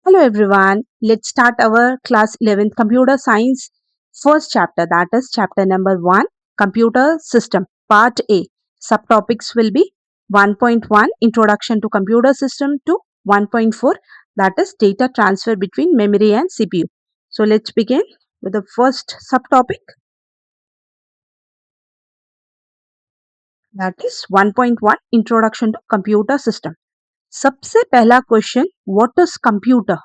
Hello everyone. Let's start our class 11th computer science first chapter, that is chapter number 1, computer system part A. Subtopics will be 1.1 introduction to computer system to 1.4, that is data transfer between memory and CPU. So let's begin with the first subtopic, that is 1.1 introduction to computer system. सबसे पहला question, what is computer?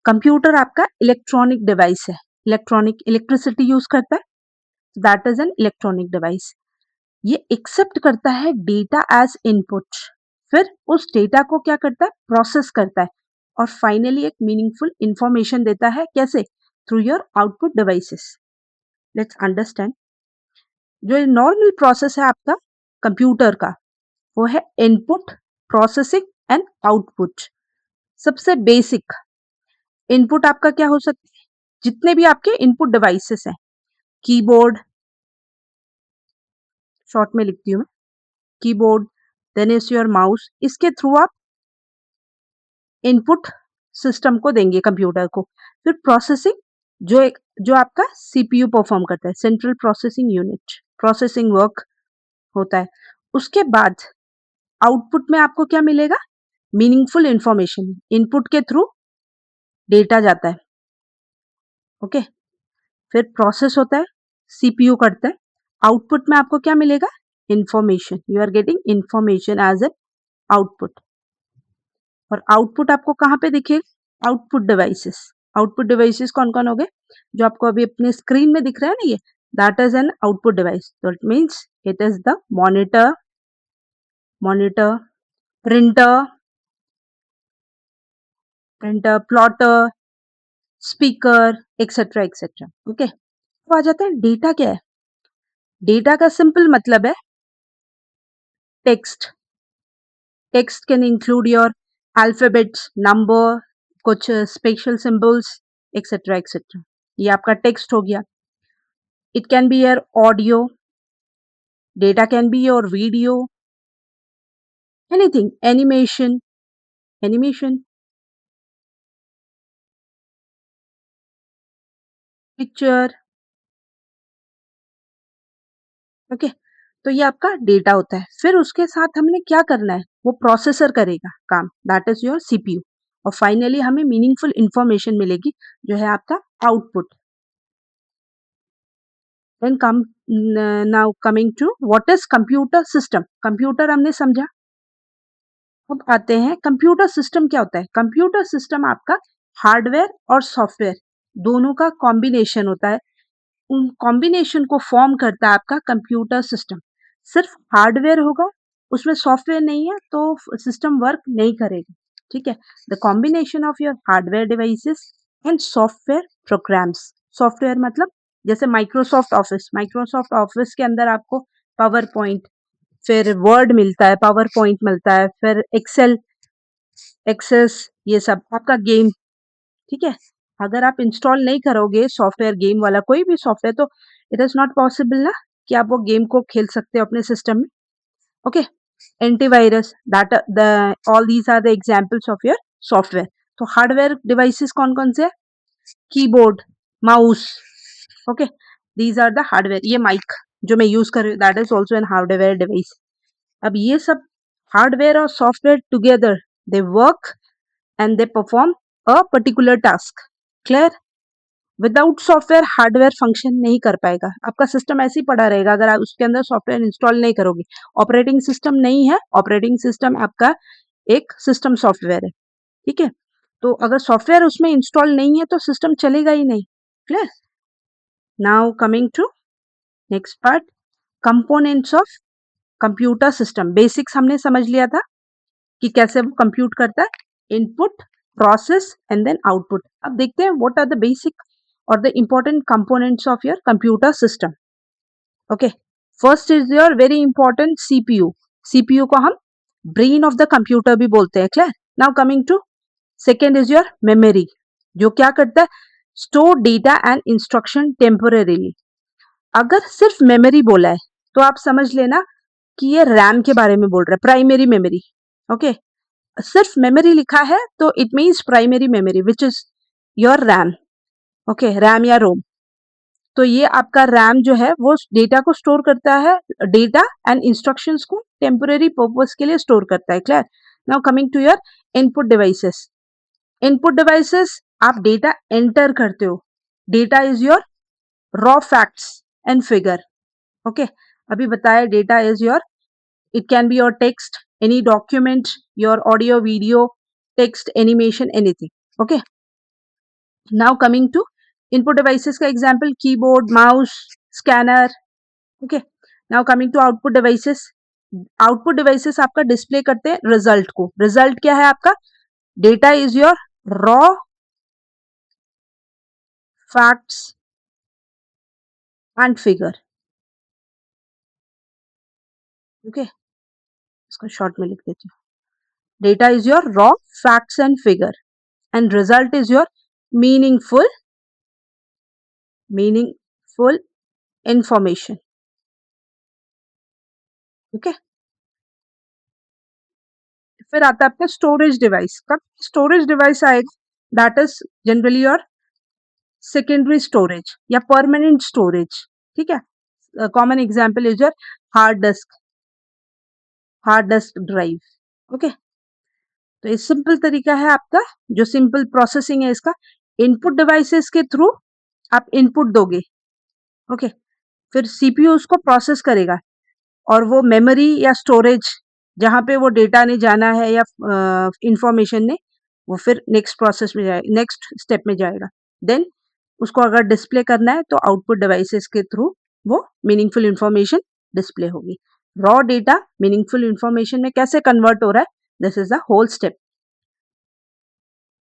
Computer आपका electronic device है, electricity use करता है, that is an electronic device. ये accept करता है data as input, फिर उस डेटा को क्या करता है, प्रोसेस करता है और फाइनली एक मीनिंगफुल इंफॉर्मेशन देता है। कैसे? Through your output devices. Let's understand. जो नॉर्मल प्रोसेस है आपका कंप्यूटर का, वो है इनपुट, प्रोसेसिंग एंड आउटपुट। सबसे बेसिक इनपुट आपका क्या हो सकता है? जितने भी आपके इनपुट डिवाइसेस हैं, कीबोर्ड, शॉर्ट में लिखती हूँ मैं, keyboard, then is your mouse, इसके थ्रू आप इनपुट सिस्टम को देंगे कंप्यूटर को। फिर प्रोसेसिंग, जो आपका सीपीयू परफॉर्म करता है, central processing unit, processing work होता है। उसके बाद आउटपुट में आपको क्या मिलेगा? Meaningful information. इनपुट के थ्रू डेटा जाता है, ओके। फिर प्रोसेस होता है, सीपीयू करता है। आउटपुट में आपको क्या मिलेगा? Information. You are getting information as a output. और आउटपुट आपको कहाँ पे दिखेगा? Output devices. आउटपुट डिवाइसेस कौन कौन हो गए? जो आपको अभी अपने स्क्रीन में दिख रहा है ना, ये that is an output device. तो it means it is the monitor, printer, plotter, speaker, et cetera et cetera, okay. तो आ जाता है डेटा। क्या है डेटा? का सिंपल मतलब है text. Text can include your alphabets, number, कुछ स्पेशल सिंबल्स, एक्सेट्रा एक्सेट्रा। ये आपका टेक्स्ट हो गया। It can be your audio, data can be your video, anything, animation, picture, okay. तो ये आपका डेटा होता है। फिर उसके साथ हमने क्या करना है? वो प्रोसेसर करेगा काम, दैट इज योर सीपीयू। और फाइनली हमें मीनिंगफुल इंफॉर्मेशन मिलेगी, जो है आपका output. Then come now coming to what is computer system. Computer हमने समझा, अब आते हैं कंप्यूटर सिस्टम क्या होता है। कंप्यूटर सिस्टम आपका हार्डवेयर और सॉफ्टवेयर दोनों का कॉम्बिनेशन होता है। उन कॉम्बिनेशन को फॉर्म करता है आपका कंप्यूटर सिस्टम। सिर्फ हार्डवेयर होगा, उसमें सॉफ्टवेयर नहीं है, तो सिस्टम वर्क नहीं करेगा, ठीक है। The combination of your hardware devices and software programmes. Software मतलब जैसे माइक्रोसॉफ्ट ऑफिस के अंदर आपको पावर पॉइंट, फिर वर्ड मिलता है, पावर पॉइंट मिलता है, फिर एक्सेल, एक्सेस, ये सब आपका गेम, ठीक है। अगर आप इंस्टॉल नहीं करोगे सॉफ्टवेयर, गेम वाला कोई भी सॉफ्टवेयर, तो इट इज नॉट पॉसिबल ना कि आप वो गेम को खेल सकते हो अपने सिस्टम में, okay. Antivirus, that the all these are the examples of your software. तो हार्डवेयर डिवाइसेस कौन कौन से? Keyboard, mouse, okay, these are the hardware. ये माइक जो मैं यूज कर रही हूँ, that is also an hardware device. अब ये सब हार्डवेयर और software together, they work and they perform a particular task. Clear? Without software hardware function नहीं कर पाएगा। आपका सिस्टम ऐसे ही पड़ा रहेगा अगर आप उसके अंदर सॉफ्टवेयर इंस्टॉल नहीं करोगे। ऑपरेटिंग सिस्टम नहीं है, ऑपरेटिंग सिस्टम आपका एक सिस्टम सॉफ्टवेयर है, ठीक है। तो अगर सॉफ्टवेयर उसमें इंस्टॉल नहीं है तो सिस्टम चलेगा ही नहीं। Clear? Now coming to next part, components of computer system. Basics हमने समझ लिया था कि कैसे वो कंप्यूट करता है, input, process and then output. अब देखते हैं व्हाट आर द बेसिक और the important components of your computer system, okay. First is your very important CPU. CPU को हम ब्रेन ऑफ द कंप्यूटर भी बोलते हैं। Clear? Now coming to second is your memory, जो क्या करता है, store data and instruction temporarily. अगर सिर्फ मेमोरी बोला है तो आप समझ लेना कि ये रैम के बारे में बोल रहा है, प्राइमरी मेमोरी, ओके। सिर्फ मेमोरी लिखा है तो it means primary memory which is your RAM. Okay, RAM या रोम। तो ये आपका रैम जो है वो डेटा को स्टोर करता है, डेटा एंड इंस्ट्रक्शंस को टेम्पोररी पर्पस के लिए स्टोर करता है। Clear? Now coming to your input devices. Input devices, आप डेटा एंटर करते हो। Data is your raw facts and figure. Okay, अभी बताया data is your, it can be your text, any document, your audio, video, text, animation, anything. Okay, now coming to input devices का example, keyboard, mouse, scanner. Okay, now coming to output devices. Output devices आपका display करते हैं result को। Result क्या है आपका? Data is your raw facts and figure. Okay, इसको short में लिख देती हूँ। Data is your raw facts and figure and result is your meaningful information. Okay, फिर आता है आपका स्टोरेज डिवाइस। कब स्टोरेज डिवाइस आएगा? That is generally your secondary storage या परमानेंट स्टोरेज। ठीक है, common example is your hard disk drive. Okay, तो ये सिंपल तरीका है आपका, जो सिंपल प्रोसेसिंग है इसका। इनपुट डिवाइसेस के थ्रू आप इनपुट दोगे। ओके, फिर सीपीयू उसको प्रोसेस करेगा और वो मेमोरी या स्टोरेज जहाँ पे वो डेटा ने जाना है या इंफॉर्मेशन ने, वो फिर नेक्स्ट प्रोसेस में जाएगा, नेक्स्ट स्टेप में जाएगा। देन उसको अगर डिस्प्ले करना है तो आउटपुट डिवाइसेस के थ्रू वो मीनिंगफुल इंफॉर्मेशन डिस्प्ले होगी। रॉ डेटा मीनिंगफुल इंफॉर्मेशन में कैसे कन्वर्ट हो रहा है, this is the whole step.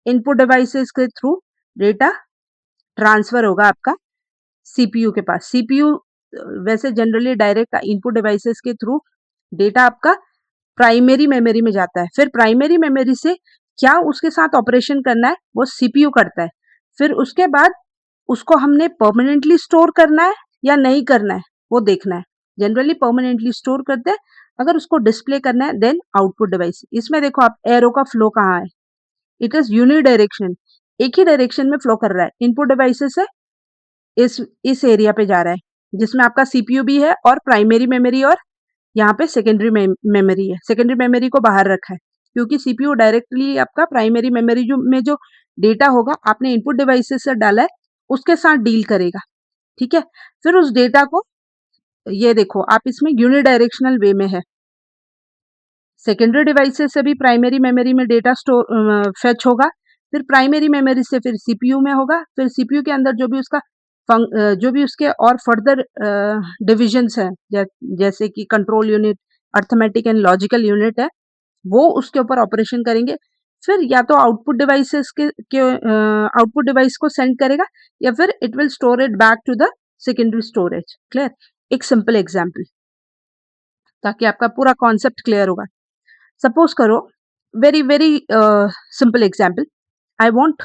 Input devices के थ्रू डेटा ट्रांसफर होगा आपका सीपीयू के पास। सीपीयू वैसे जनरली डायरेक्ट इनपुट डिवाइसेस के थ्रू डेटा आपका प्राइमरी मेमोरी में जाता है। फिर प्राइमरी मेमोरी से क्या उसके साथ ऑपरेशन करना है वो सीपीयू करता है। फिर उसके बाद उसको हमने परमानेंटली स्टोर करना है या नहीं करना है वो देखना है। जनरली परमानेंटली स्टोर करते हैं। अगर उसको डिस्प्ले करना है देन आउटपुट डिवाइस। इसमें देखो आप एरो का फ्लो कहाँ है, इट इज यूनिडायरेक्शनल, एक ही डायरेक्शन में फ्लो कर रहा है। इनपुट डिवाइसेस से इस एरिया पे जा रहा है जिसमें आपका सीपीयू भी है और प्राइमरी मेमोरी और यहाँ पे सेकेंडरी मेमोरी है। सेकेंडरी मेमोरी को बाहर रखा है क्योंकि सीपीयू डायरेक्टली आपका प्राइमरी मेमोरी जो डेटा होगा आपने इनपुट डिवाइसेस से डाला है उसके साथ डील करेगा। ठीक है, फिर उस डेटा को, ये देखो आप इसमें यूनिडायरेक्शनल वे में है। सेकेंडरी डिवाइसेस से भी प्राइमरी मेमोरी में डेटा स्टोर फेच होगा, फिर प्राइमरी मेमोरी से फिर सीपीयू में होगा, फिर सीपीयू के अंदर जो भी उसका जो भी उसके और फर्दर डिविजन्स हैं जैसे कि control unit, arithmetic and logical unit है, वो उसके ऊपर ऑपरेशन करेंगे। फिर या तो आउटपुट डिवाइसेस के आउटपुट डिवाइस को सेंड करेगा या फिर it will store it back to the secondary storage. Clear? एक सिंपल एग्जाम्पल ताकि आपका पूरा कॉन्सेप्ट क्लियर होगा। सपोज करो, very very simple example, I want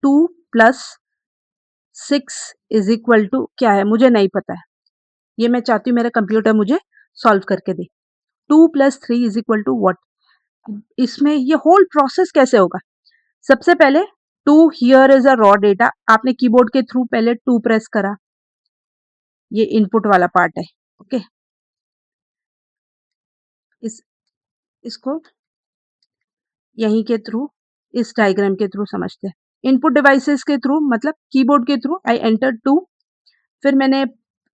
2+6 is equal to क्या है मुझे नहीं पता है, ये मैं चाहती हूँ मेरा कंप्यूटर मुझे सॉल्व करके दे। 2+3 इज इक्वल टू वॉट? इसमें ये होल प्रोसेस कैसे होगा? सबसे पहले 2 here is a raw data, आपने कीबोर्ड के थ्रू पहले 2 प्रेस करा, ये इनपुट वाला पार्ट है। ओके, इस इसको यहीं के थ्रू, इस डायग्राम के थ्रू समझते हैं। इनपुट डिवाइसेस के थ्रू मतलब कीबोर्ड के थ्रू आई एंटर 2, फिर मैंने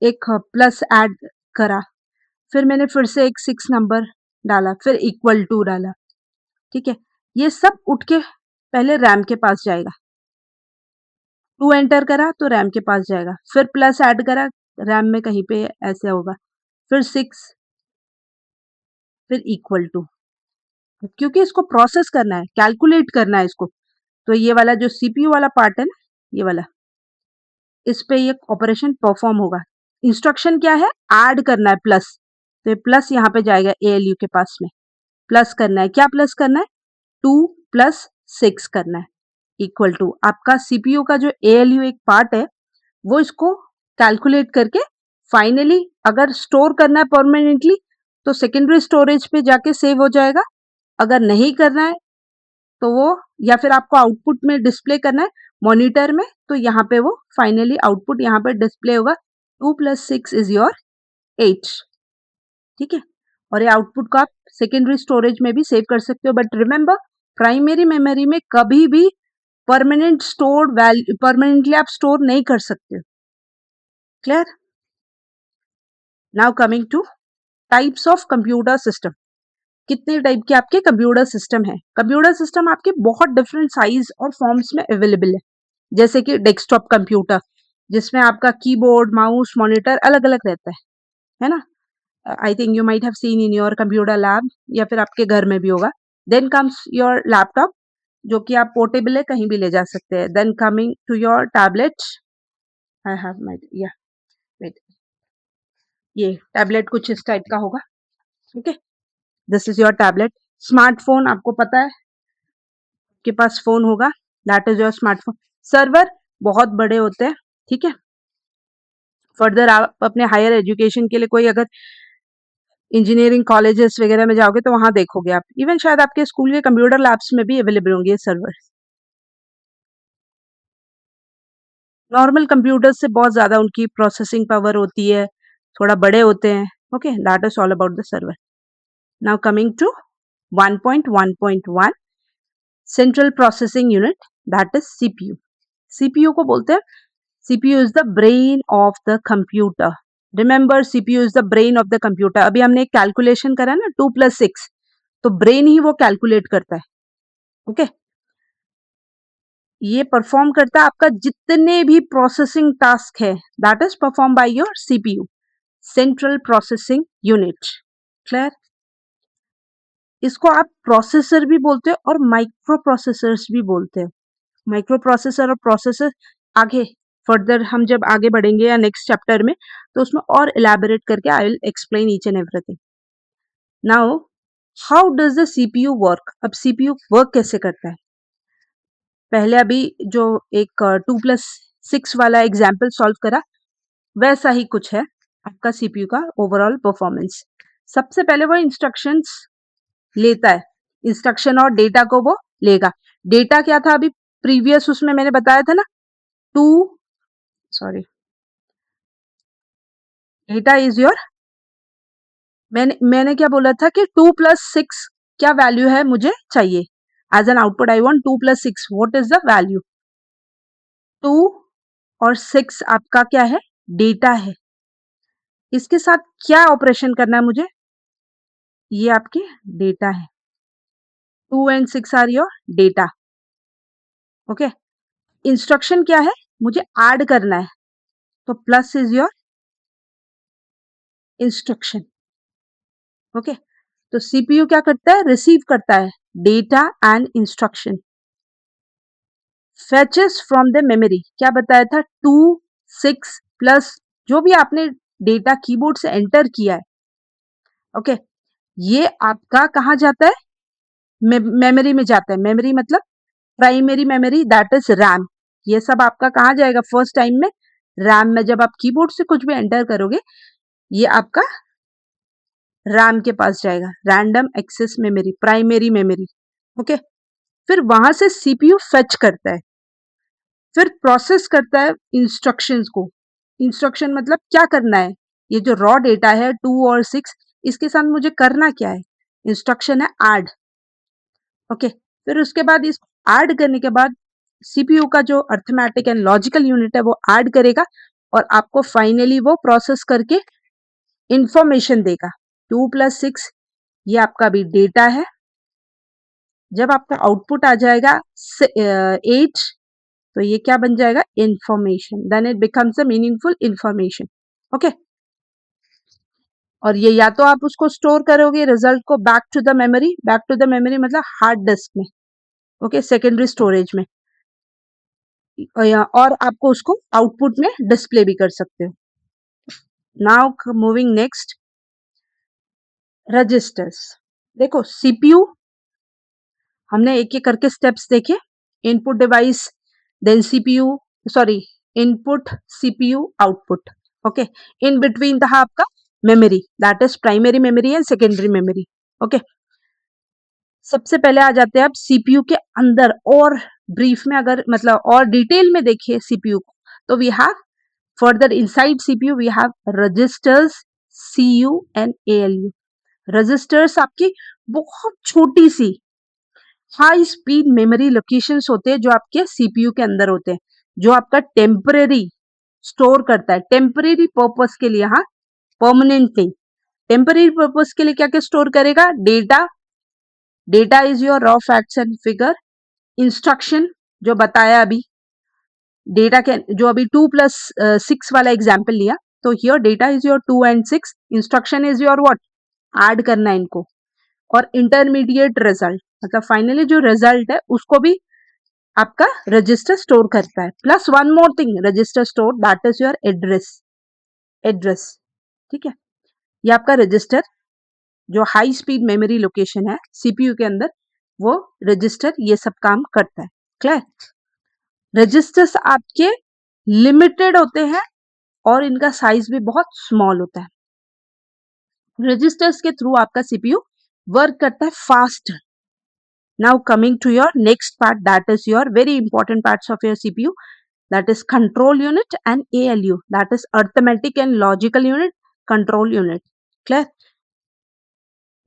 एक प्लस ऐड करा, फिर मैंने फिर से एक 6 नंबर डाला, फिर इक्वल टू डाला। ठीक है, ये सब उठ के पहले रैम के पास जाएगा। 2 एंटर करा तो रैम के पास जाएगा, फिर प्लस ऐड करा रैम में कहीं पे ऐसे होगा, फिर 6, फिर इक्वल टू, क्योंकि इसको प्रोसेस करना है, कैलकुलेट करना है इसको। तो ये वाला जो सीपीयू वाला पार्ट है ना, ये वाला, इस पे ये ऑपरेशन परफॉर्म होगा। इंस्ट्रक्शन क्या है? ऐड करना है प्लस, तो ये प्लस यहाँ पे जाएगा एएलयू के पास में, प्लस करना है। क्या प्लस करना है? 2+6 करना है इक्वल टू आपका सीपीयू का जो एएलयू एक पार्ट है वो इसको कैलकुलेट करके फाइनली अगर स्टोर करना है परमानेंटली तो सेकेंडरी स्टोरेज पे जाके सेव हो जाएगा, अगर नहीं करना है तो वो, या फिर आपको आउटपुट में डिस्प्ले करना है मॉनिटर में, तो यहाँ पे वो फाइनली आउटपुट यहाँ पे डिस्प्ले होगा 2 + 6 इज योर 8। ठीक है, और ये आउटपुट को आप सेकेंडरी स्टोरेज में भी सेव कर सकते हो, बट रिमेंबर प्राइमरी मेमोरी में कभी भी परमानेंटली आप स्टोर नहीं कर सकते। Clear? Now coming two types of computer system. कितने टाइप के आपके कंप्यूटर सिस्टम है? कंप्यूटर सिस्टम आपके बहुत डिफरेंट साइज और फॉर्म्स में अवेलेबल है, जैसे कि डेस्कटॉप कंप्यूटर जिसमें आपका कीबोर्ड, माउस, मॉनिटर अलग अलग रहता है ना? I think you might have seen in your computer lab, या फिर आपके घर में भी होगा। देन कम्स योर लैपटॉप, जो कि आप पोर्टेबल है, कहीं भी ले जा सकते हैं। Then coming to your tablet, I have my, या वेट, ये टैबलेट कुछ इस टाइप का होगा। Okay, this is your tablet. Smartphone, आपको पता है आपके पास फोन होगा, that is your smartphone. Server बहुत बड़े होते हैं, ठीक है। फर्दर आप अपने हायर एजुकेशन के लिए कोई अगर इंजीनियरिंग कॉलेजेस वगैरह में जाओगे तो वहां देखोगे आप, इवन शायद आपके स्कूल के कंप्यूटर लैब्स में भी अवेलेबल होंगे ये सर्वर। नॉर्मल कंप्यूटर से बहुत ज्यादा उनकी प्रोसेसिंग पावर होती है, थोड़ा बड़े होते हैं। Okay, that is all about the server. Now coming to 1.1.1 central processing unit, that is CPU. CPU को बोलते हैं, CPU is the brain of the computer. Remember, CPU is the brain of the computer. अभी हमने एक calculation करा ना, 2 + 6, तो brain ही वो कैलकुलेट करता है। ओके, ये परफॉर्म करता है आपका जितने भी प्रोसेसिंग टास्क है, that is perform by your CPU, central processing unit. Clear? इसको आप प्रोसेसर भी बोलते हो और माइक्रो प्रोसेसर्स भी बोलते हो। माइक्रो प्रोसेसर और प्रोसेसर आगे फर्दर हम जब आगे बढ़ेंगे या नेक्स्ट चैप्टर में, तो उसमें और इलैबोरेट करके I will explain each and everything. Now how does the CPU work? अब सीपीयू वर्क कैसे करता है? पहले अभी जो एक 2 + 6 वाला एग्जाम्पल सॉल्व करा, वैसा ही कुछ है आपका सीपीयू का ओवरऑल परफॉर्मेंस। सबसे पहले वो इंस्ट्रक्शंस लेता है, इंस्ट्रक्शन और डेटा को वो लेगा। डेटा क्या था अभी प्रीवियस उसमें मैंने बताया था ना, two, sorry, data is your, मैंने क्या बोला था कि 2 + 6 क्या वैल्यू है मुझे चाहिए, as an output I want 2 + 6, what is the value? 2 और 6 आपका क्या है? डेटा है। इसके साथ क्या ऑपरेशन करना है मुझे? ये आपके डेटा है, 2 and 6 are your data. Okay, instruction क्या है? मुझे ऐड करना है, तो plus is your instruction. Okay, तो सीपीयू क्या करता है? रिसीव करता है data and instruction, fetches from the memory. क्या बताया था? 2 6 प्लस जो भी आपने डेटा कीबोर्ड से एंटर किया है। ओके, ये आपका कहाँ जाता है? मेमोरी में जाता है। मेमोरी मतलब primary memory, that is RAM. ये सब आपका कहाँ जाएगा फर्स्ट टाइम में? रैम में। जब आप कीबोर्ड से कुछ भी एंटर करोगे, ये आपका रैम के पास जाएगा, random access memory, primary memory. Okay, फिर वहां से सीपीयू फेच करता है, फिर प्रोसेस करता है इंस्ट्रक्शंस को। इंस्ट्रक्शन मतलब क्या करना है? ये जो रॉ डेटा है 2 और 6, इसके साथ मुझे करना क्या है? इंस्ट्रक्शन है ऐड। ओके, फिर उसके बाद इस ऐड करने के बाद सीपीयू का जो अर्थमेटिक एंड लॉजिकल यूनिट है वो ऐड करेगा, और आपको फाइनली वो प्रोसेस करके इंफॉर्मेशन देगा। 2 + 6 ये आपका भी डेटा है। जब आपका आउटपुट आ जाएगा 8, तो ये क्या बन जाएगा? Information. Then it becomes a meaningful information. Okay, और ये या तो आप उसको स्टोर करोगे रिजल्ट को back to the memory, back to the memory मतलब हार्ड डिस्क में। ओके, सेकेंडरी स्टोरेज में, और आपको उसको आउटपुट में डिस्प्ले भी कर सकते हो। Now moving next, registers. देखो सीपीयू हमने एक एक करके स्टेप्स देखे, input device, then CPU, sorry, input, CPU, output. Okay, in between था आपका memory, that is primary memory and secondary memory. Okay, सबसे पहले आ जाते हैं आप सीपीयू के अंदर, और ब्रीफ में अगर मतलब और डिटेल में देखिए सीपीयू को, तो we have further inside CPU we have registers, CU and ALU. Registers आपकी बहुत छोटी सी हाई स्पीड मेमोरी लोकेशंस होते हैं जो आपके सीपीयू के अंदर होते हैं, जो आपका टेम्परेरी स्टोर करता है, टेम्परेरी पर्पस के लिए, हाँ, परमानेंट नहीं। टेम्परेरी पर्पस के लिए क्या क्या स्टोर करेगा? Data, data is your raw facts and figure, instruction जो बताया अभी, डेटा के जो अभी 2+6 वाला एग्जाम्पल लिया, तो here data is your 2 and 6, instruction is your what, add करना है इनको, और इंटरमीडिएट रिजल्ट मतलब फाइनली जो रिजल्ट है उसको भी आपका रजिस्टर स्टोर करता है। Plus one more thing register store, that is your address, address, ठीक है। ये आपका रजिस्टर जो हाई स्पीड मेमोरी लोकेशन है सीपीयू के अंदर, वो रजिस्टर ये सब काम करता है। क्लियर? रजिस्टर्स आपके लिमिटेड होते हैं और इनका साइज भी बहुत स्मॉल होता है। रजिस्टर्स के थ्रू आपका सीपीयू वर्क करता है fast. Now coming to your next part, that is your very important parts of your CPU, that is control unit and ALU, that is arithmetic and logical unit, control unit. Clear?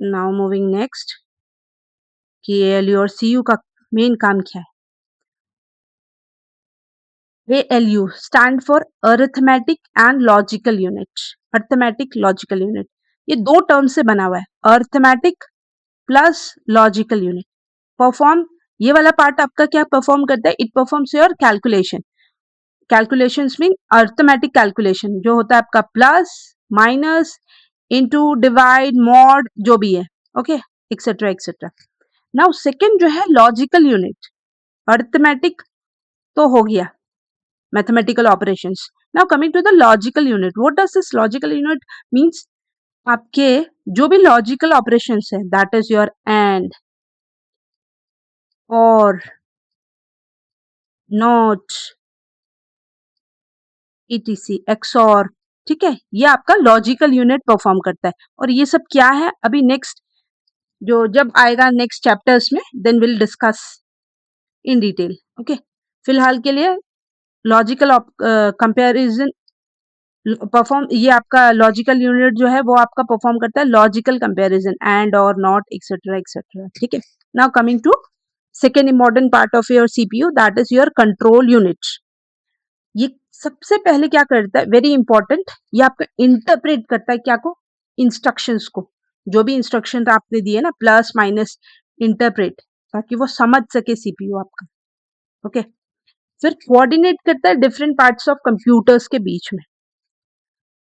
Now moving next कि ALU और CU का main काम क्या है? ALU stand for arithmetic and logical unit, arithmetic logical unit, ये दो term से बना हुआ है, arithmetic plus logical unit। Perform, ये वाला पार्ट आपका क्या परफॉर्म करता है? It performs your calculation, calculations mean arithmetic calculation, जो होता है आपका plus minus into divide mod जो भी है, okay, etcetera etcetera. Now second जो है लॉजिकल यूनिट, अर्थमेटिक तो हो गया, mathematical operations. Now coming to the logical unit, what does this logical unit means? आपके जो भी लॉजिकल ऑपरेशंस है, दैट इज योर एंड, और, नॉट, ईटीसी, एक्सॉर, ठीक है, ये आपका लॉजिकल यूनिट परफॉर्म करता है। और ये सब क्या है अभी नेक्स्ट जो जब आएगा नेक्स्ट चैप्टर्स में, then will discuss in detail, okay. फिलहाल के लिए लॉजिकल कंपैरिजन परफॉर्म, ये आपका लॉजिकल यूनिट जो है वो आपका परफॉर्म करता है लॉजिकल कंपैरिजन, एंड और नॉट एक्सेट्रा एक्सेट्रा, ठीक है। Now coming to second important part of your CPU, that is your control unit. ये सबसे पहले क्या करता है, वेरी इंपॉर्टेंट, ये आपका इंटरप्रेट करता है क्या को? इंस्ट्रक्शंस को, जो भी इंस्ट्रक्शन आपने दिए ना, प्लस माइनस, इंटरप्रेट, ताकि वो समझ सके सीपीयू आपका, ओके। फिर कोऑर्डिनेट करता है डिफरेंट पार्ट्स ऑफ कंप्यूटर्स के बीच में,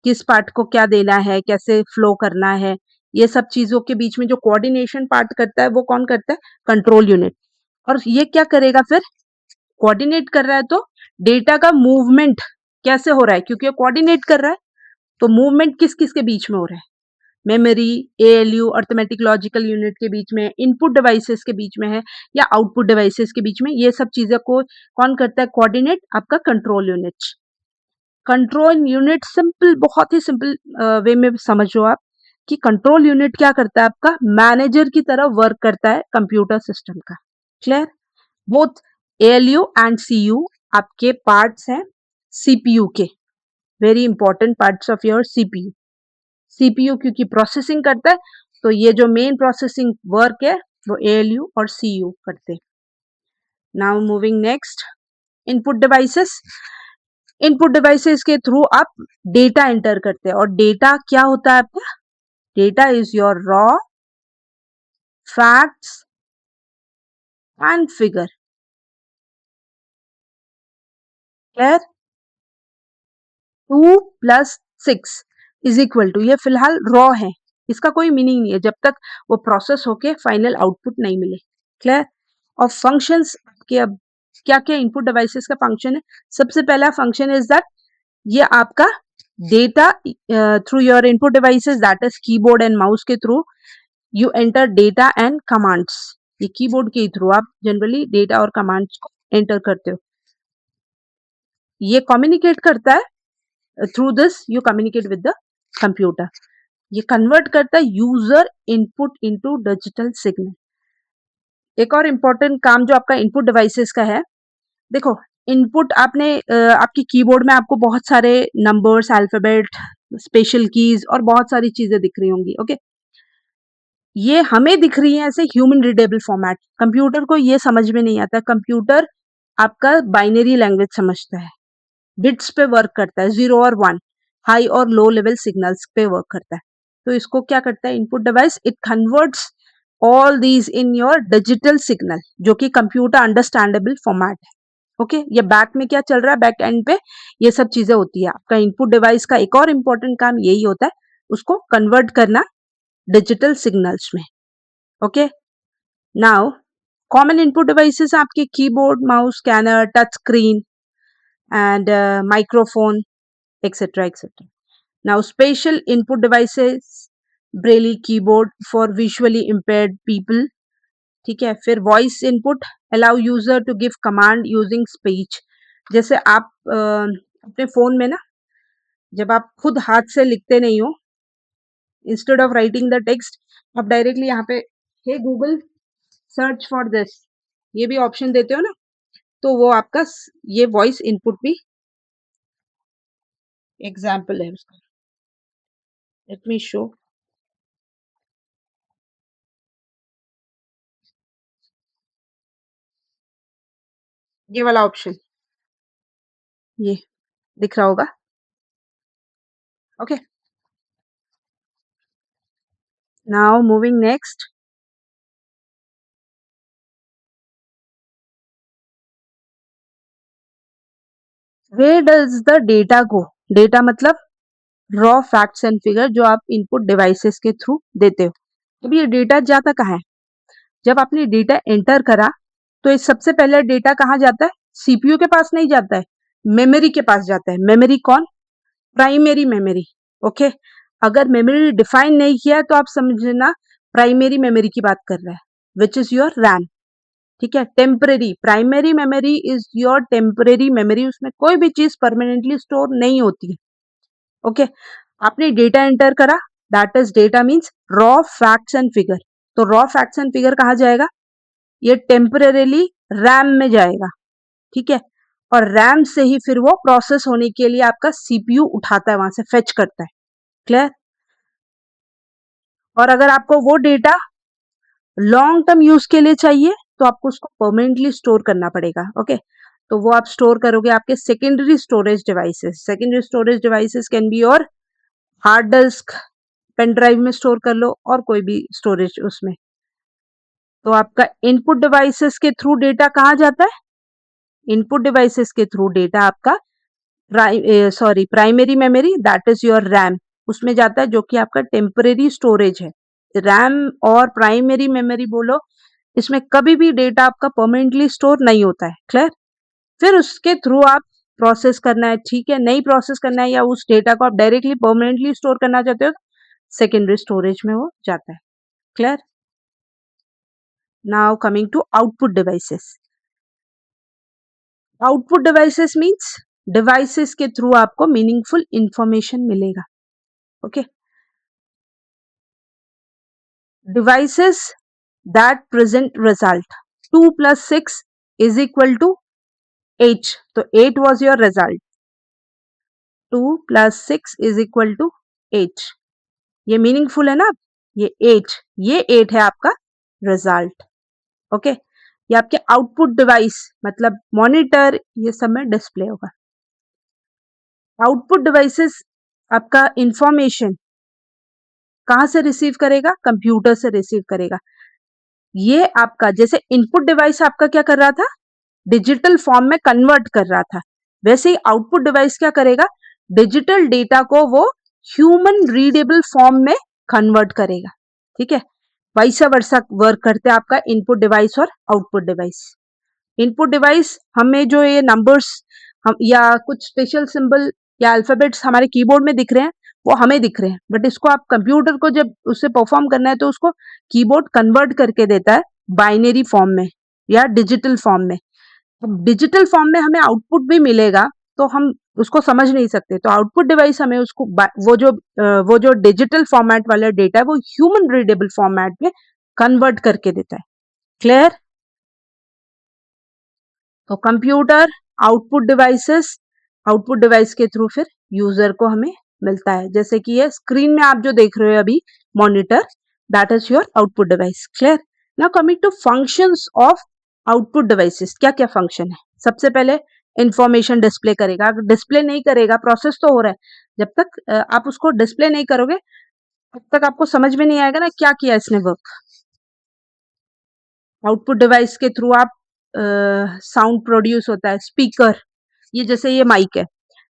किस पार्ट को क्या देना है, कैसे फ्लो करना है, ये सब चीजों के बीच में जो कोऑर्डिनेशन पार्ट करता है वो कौन करता है? Control unit. और ये क्या करेगा फिर? कोऑर्डिनेट कर रहा है तो डेटा का मूवमेंट कैसे हो रहा है, क्योंकि कोऑर्डिनेट कर रहा है तो मूवमेंट किस किस के बीच में हो रहा है? Memory, ALU, arithmetic logical unit के बीच में, इनपुट डिवाइसेस के बीच में है, या आउटपुट डिवाइसेस के बीच में, ये सब चीजें को कौन करता है? कोऑर्डिनेट, आपका control unit. Control unit simple, बहुत ही सिंपल वे में समझो आप कि कंट्रोल यूनिट क्या करता है? आपका मैनेजर की तरह वर्क करता है कंप्यूटर सिस्टम का। Clear? Both ALU and CU आपके पार्ट्स हैं सीपीयू के, very important parts of your CPU. CPU क्योंकि प्रोसेसिंग करता है, तो ये जो मेन प्रोसेसिंग वर्क है वो एएलयू और सीयू करते हैं। Now moving next, input devices. Input devices के थ्रू आप डेटा एंटर करते हैं, और डेटा क्या होता है आपका? Data is your raw facts and figure. Clear? 2+6 is equal to, ये फिलहाल रॉ है, इसका कोई मीनिंग नहीं है जब तक वो प्रोसेस होके फाइनल आउटपुट नहीं मिले। क्लियर? और फंक्शंस के, अब क्या क्या इनपुट डिवाइसेस का फंक्शन है? सबसे पहला फंक्शन इज दैट ये आपका data through your input devices, that is keyboard and mouse के through you enter data and commands. ये कीबोर्ड के थ्रू आप जनरली डेटा और कमांड्स को एंटर करते हो। ये कम्युनिकेट करता है, through this you communicate with the computer. ये कन्वर्ट करता है user input into digital signal. एक और इम्पोर्टेंट काम जो आपका इनपुट डिवाइसेस का है, देखो इनपुट आपने आपकी कीबोर्ड में आपको बहुत सारे नंबर्स, अल्फाबेट, स्पेशल कीज और बहुत सारी चीजें दिख रही होंगी, ओके। ये हमें दिख रही है ऐसे ह्यूमन रीडेबल फॉर्मेट, कंप्यूटर को ये समझ में नहीं आता। कंप्यूटर आपका बाइनरी लैंग्वेज समझता है, बिट्स पे वर्क करता है, 0 और 1, हाई और लो लेवल सिग्नल्स पे वर्क करता है। तो इसको क्या करता है input device, it converts all these in your digital signal, जो कि कंप्यूटर अंडरस्टैंडेबल फॉर्मेट है, ओके। ये बैक में क्या चल रहा है, बैक एंड पे ये सब चीजें होती है। आपका इनपुट डिवाइस का एक और इम्पोर्टेंट काम यही होता है, उसको कन्वर्ट करना डिजिटल सिग्नल्स में, okay. Now common input devices आपके keyboard, mouse, scanner, touch screen and microphone, et cetera etcetera. Now special input devices, braille keyboard for visually impaired people, ठीक है। फिर voice input, allow user to give command using speech. जैसे आप अपने phone में ना, जब आप खुद हाथ से लिखते नहीं हो, instead of writing the text, आप डायरेक्टली यहाँ पे हे गूगल सर्च फॉर दिस, ये भी ऑप्शन देते हो ना, तो वो आपका ये वॉइस इनपुट भी एग्जाम्पल है उसका। लेट मी शो, ये वाला ऑप्शन, ये दिख रहा होगा, okay. Now moving next, where does the data go. Data मतलब रॉ फैक्ट्स एंड फिगर जो आप इनपुट डिवाइसेस के थ्रू देते हो। अब ये डेटा जाता कहाँ है, जब आपने डेटा एंटर करा तो इस सबसे पहले डेटा कहाँ जाता है, सीपीयू के पास नहीं जाता है, मेमोरी के पास जाता है। मेमोरी कौन, प्राइमरी मेमोरी, ओके। अगर मेमोरी डिफाइन नहीं किया है तो आप समझना प्राइमरी मेमोरी की बात कर रहा है, विच इज योर रैम, ठीक है। Temporary, primary memory is your temporary memory, उसमें कोई भी चीज परमानेंटली स्टोर नहीं होती है, ओके। आपने डेटा एंटर करा, that is data means raw facts and figure. तो रॉ फैक्ट्स एंड फिगर कहाँ जाएगा, ये टेम्परेरीली रैम में जाएगा, ठीक है। और रैम से ही फिर वो प्रोसेस होने के लिए आपका सीपीयू उठाता है, वहां से फेच करता है, क्लियर। और अगर आपको वो डेटा लॉन्ग टर्म यूज के लिए चाहिए तो आपको उसको परमानेंटली स्टोर करना पड़ेगा, ओके। तो वो आप स्टोर करोगे आपके secondary storage devices. Secondary storage devices can be your hard disk, pen drive में स्टोर कर लो, और कोई भी स्टोरेज उसमें। तो आपका इनपुट डिवाइसेस के थ्रू डेटा कहाँ जाता है, इनपुट डिवाइसेस के थ्रू डेटा आपका primary memory, that is your RAM, उसमें जाता है, जो कि आपका टेम्परेरी स्टोरेज है। रैम और प्राइमरी मेमोरी बोलो, इसमें कभी भी डेटा आपका परमानेंटली स्टोर नहीं होता है, क्लियर। फिर उसके थ्रू आप प्रोसेस करना है, ठीक है, नहीं प्रोसेस करना है, या उस डेटा को आप डायरेक्टली परमानेंटली स्टोर करना चाहते हो, सेकेंडरी स्टोरेज में वो जाता है, clear. Now coming to output devices. Output devices means devices के थ्रू आपको मीनिंगफुल इंफॉर्मेशन मिलेगा, okay. Devices that present result, 2 + 6 is equal to 8, तो 8 was your result, 2 + 6 is equal to 8, ये मीनिंगफुल है ना, ये 8, ये 8 है आपका रिजल्ट, ओके। ये आपके आउटपुट डिवाइस मतलब मॉनिटर, ये सब में डिस्प्ले होगा। आउटपुट डिवाइसेस आपका इंफॉर्मेशन कहाँ से रिसीव करेगा, कंप्यूटर से रिसीव करेगा। ये आपका जैसे इनपुट डिवाइस आपका क्या कर रहा था, डिजिटल फॉर्म में कन्वर्ट कर रहा था, वैसे ही आउटपुट डिवाइस क्या करेगा, डिजिटल डेटा को वो ह्यूमन रीडेबल फॉर्म में कन्वर्ट करेगा, ठीक है। वैसा वर्षा वर्क करते हैं आपका इनपुट डिवाइस और आउटपुट डिवाइस। इनपुट डिवाइस हमें जो ये नंबर्स हम या कुछ स्पेशल सिंबल या अल्फाबेट्स हमारे कीबोर्ड में दिख रहे हैं, वो हमें दिख रहे हैं, बट इसको आप कंप्यूटर को जब उससे परफॉर्म करना है तो उसको कीबोर्ड कन्वर्ट करके देता है बाइनरी फॉर्म में या डिजिटल फॉर्म में। अब डिजिटल फॉर्म में हमें आउटपुट भी मिलेगा तो हम उसको समझ नहीं सकते, तो आउटपुट डिवाइस हमें उसको वो जो डिजिटल फॉर्मेट वाला डेटा है वो ह्यूमन रीडेबल फॉर्मेट में कन्वर्ट करके देता है, क्लियर। तो कंप्यूटर आउटपुट डिवाइस के थ्रू फिर यूजर को हमें मिलता है, जैसे कि ये स्क्रीन में आप जो देख रहे हो अभी monitor, that is your output device. Clear? Now coming to functions of output devices, क्या क्या फंक्शन है? सबसे पहले इंफॉर्मेशन डिस्प्ले करेगा। अगर डिस्प्ले नहीं करेगा, प्रोसेस तो हो रहा है, जब तक आप उसको डिस्प्ले नहीं करोगे तब तक आपको समझ में नहीं आएगा ना क्या किया इसने वर्क। आउटपुट डिवाइस के थ्रू आप साउंड प्रोड्यूस होता है, स्पीकर, ये जैसे ये माइक है,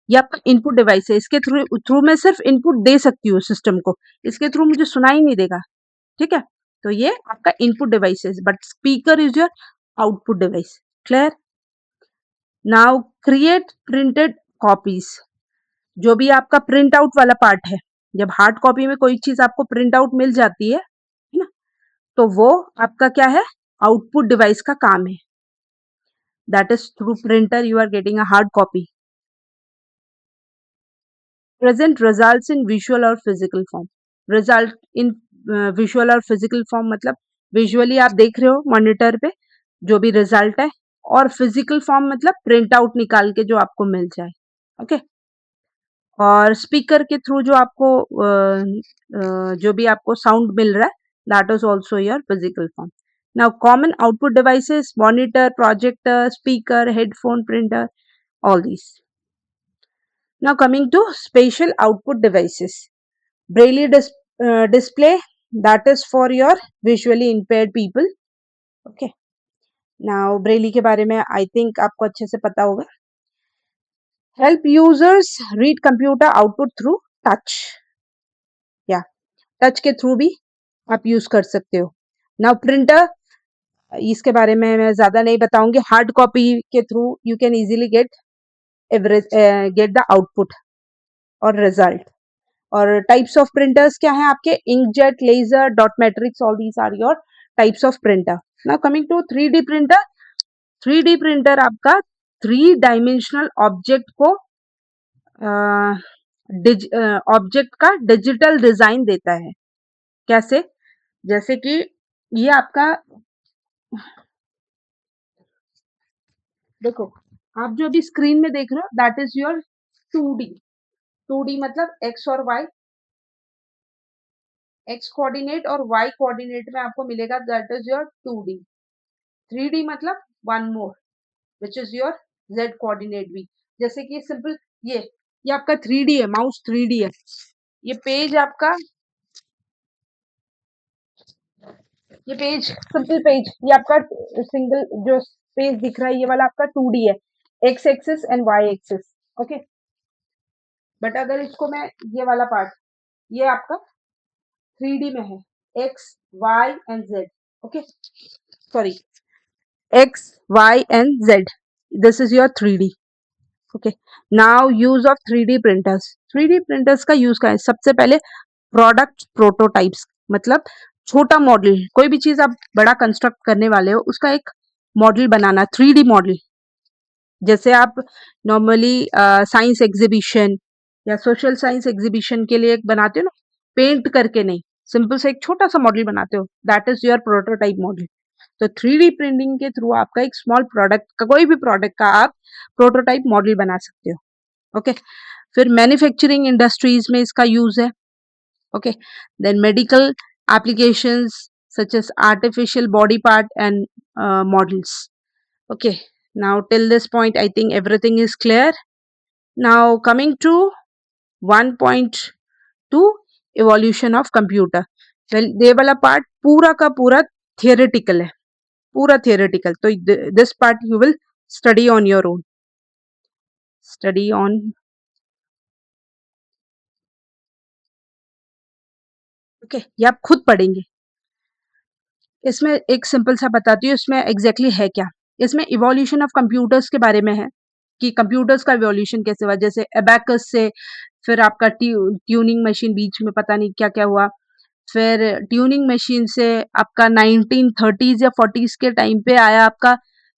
ये आपका इनपुट डिवाइस है, इसके थ्रू थ्रू मैं सिर्फ इनपुट दे सकती हूँ सिस्टम को, इसके थ्रू मुझे सुनाई नहीं देगा। ठीक है, तो ये आपका इनपुट डिवाइस है, but speaker is your output device. Clear? Now create printed copies, जो भी आपका प्रिंट आउट वाला पार्ट है, जब हार्ड कॉपी में कोई चीज आपको प्रिंट आउट मिल जाती है ना, तो वो आपका क्या है? आउटपुट डिवाइस का काम है। That is through printer you are getting a hard copy. Present results in visual or physical form. Result in visual or physical form मतलब विजुअली आप देख रहे हो मॉनिटर पे जो भी रिजल्ट है, और फिजिकल फॉर्म मतलब प्रिंट आउट निकाल के जो आपको मिल जाए। ओके, और स्पीकर के थ्रू जो आपको जो भी आपको साउंड मिल रहा है, that is also your physical form. Now common output devices, monitor, projector, speaker, headphone, printer, all these. Now coming to spatial output devices. Braille display, that is for your visually impaired people. Okay. Now Braille के बारे में I think आपको अच्छे से पता होगा. Help users read computer output through touch. Yeah, touch के through भी आप यूज कर सकते हो. Now printer, इसके बारे में मैं ज्यादा नहीं बताऊंगी. हार्ड कॉपी के through you can easily get the output और रिजल्ट. और टाइप्स ऑफ प्रिंटर्स क्या है आपके? Inkjet, laser, dot matrix, all these are your types of printer. Now coming to 3D printer. 3D printer आपका 3 dimensional object को object का digital design देता है. कैसे? जैसे कि ये आपका, देखो आप जो अभी स्क्रीन में देख रहे हो, that is your 2D. 2D मतलब एक्स और वाई, एक्स कोऑर्डिनेट और वाई कोऑर्डिनेट में आपको मिलेगा, that is your 2D. 3D मतलब one more, which is your Z coordinate भी. जैसे कि सिंपल ये आपका 3D है, माउस 3D है. ये पेज आपका, ये पेज सिंपल पेज, ये आपका सिंगल जो पेज दिख रहा है, ये वाला आपका 2D है, X axis and Y axis. Okay, but अगर इसको मैं ये वाला पार्ट, ये आपका 3D में है, X Y and Z. Okay, sorry, X Y and Z, this is your 3D. Okay, now use of 3D printers. 3D printers का यूज क्या है? सबसे पहले प्रोडक्ट प्रोटोटाइप्स, मतलब छोटा मॉडल, कोई भी चीज आप बड़ा कंस्ट्रक्ट करने वाले हो उसका एक मॉडल बनाना, 3D मॉडल. जैसे आप नॉर्मली साइंस एग्जीबिशन या सोशल साइंस एग्जीबिशन के लिए एक बनाते हो ना, पेंट करके नहीं, सिंपल से एक छोटा सा मॉडल बनाते हो, that is your prototype model. तो 3D प्रिंटिंग के थ्रू आपका एक स्मॉल प्रोडक्ट का, कोई भी प्रोडक्ट का आप प्रोटोटाइप मॉडल बना सकते हो. ओके, फिर मैन्युफैक्चरिंग इंडस्ट्रीज में इसका यूज है. Okay, then medical applications such as artificial body part and models. Okay, now till this point I think everything is clear. Now coming to 1.2, evolution of computer. Well, ये वाला part पूरा का पूरा theoretical है, पूरा theoretical. तो this part you will study on your own, study on. Okay, ये आप खुद पढ़ेंगे. इसमें एक सिंपल सा बताती हूँ इसमें एग्जैक्टली है क्या. इसमें इवोल्यूशन ऑफ कंप्यूटर्स के बारे में है कि कंप्यूटर्स का इवोल्यूशन कैसे हुआ. जैसे एबैकस से फिर आपका ट्यूनिंग मशीन, बीच में पता नहीं क्या क्या हुआ. फिर ट्यूनिंग मशीन से आपका 1930s या 40s के टाइम पे आया आपका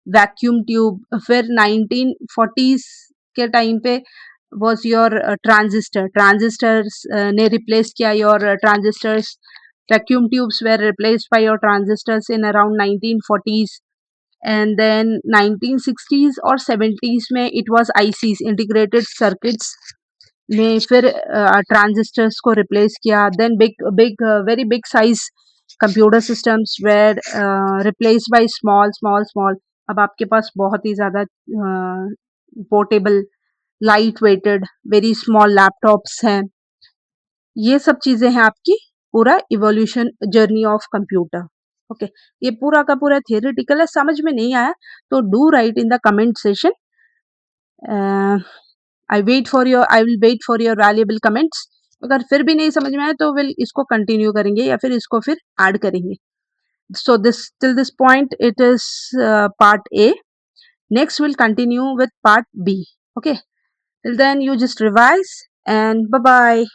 वैक्यूम ट्यूब. फिर 1940s के टाइम पे वॉज योर ट्रांजिस्टर्स ने रिप्लेस किया your transistors. vacuum tubes were replaced by your transistors in around 1940s. And then 1960s और 70s में it was ICs, integrated circuits ने फिर ट्रांजिस्टर्स को रिप्लेस किया. Then big big very big size computer systems were replaced by small small small. अब आपके पास बहुत ही ज़्यादा portable, light weighted, very small laptops हैं. ये सब चीज़ें हैं आपकी पूरा evolution journey of computer. Okay, ये पूरा का पूरा थियोरेटिकल है. समझ में नहीं आया तो do write in the comment session. I will wait for your valuable comments. अगर फिर भी नहीं समझ में आया तो विल इसको कंटिन्यू करेंगे या फिर इसको फिर ऐड करेंगे. So this till this point it is part A. Next we'll continue with part B. Okay. Till then you just revise and bye bye.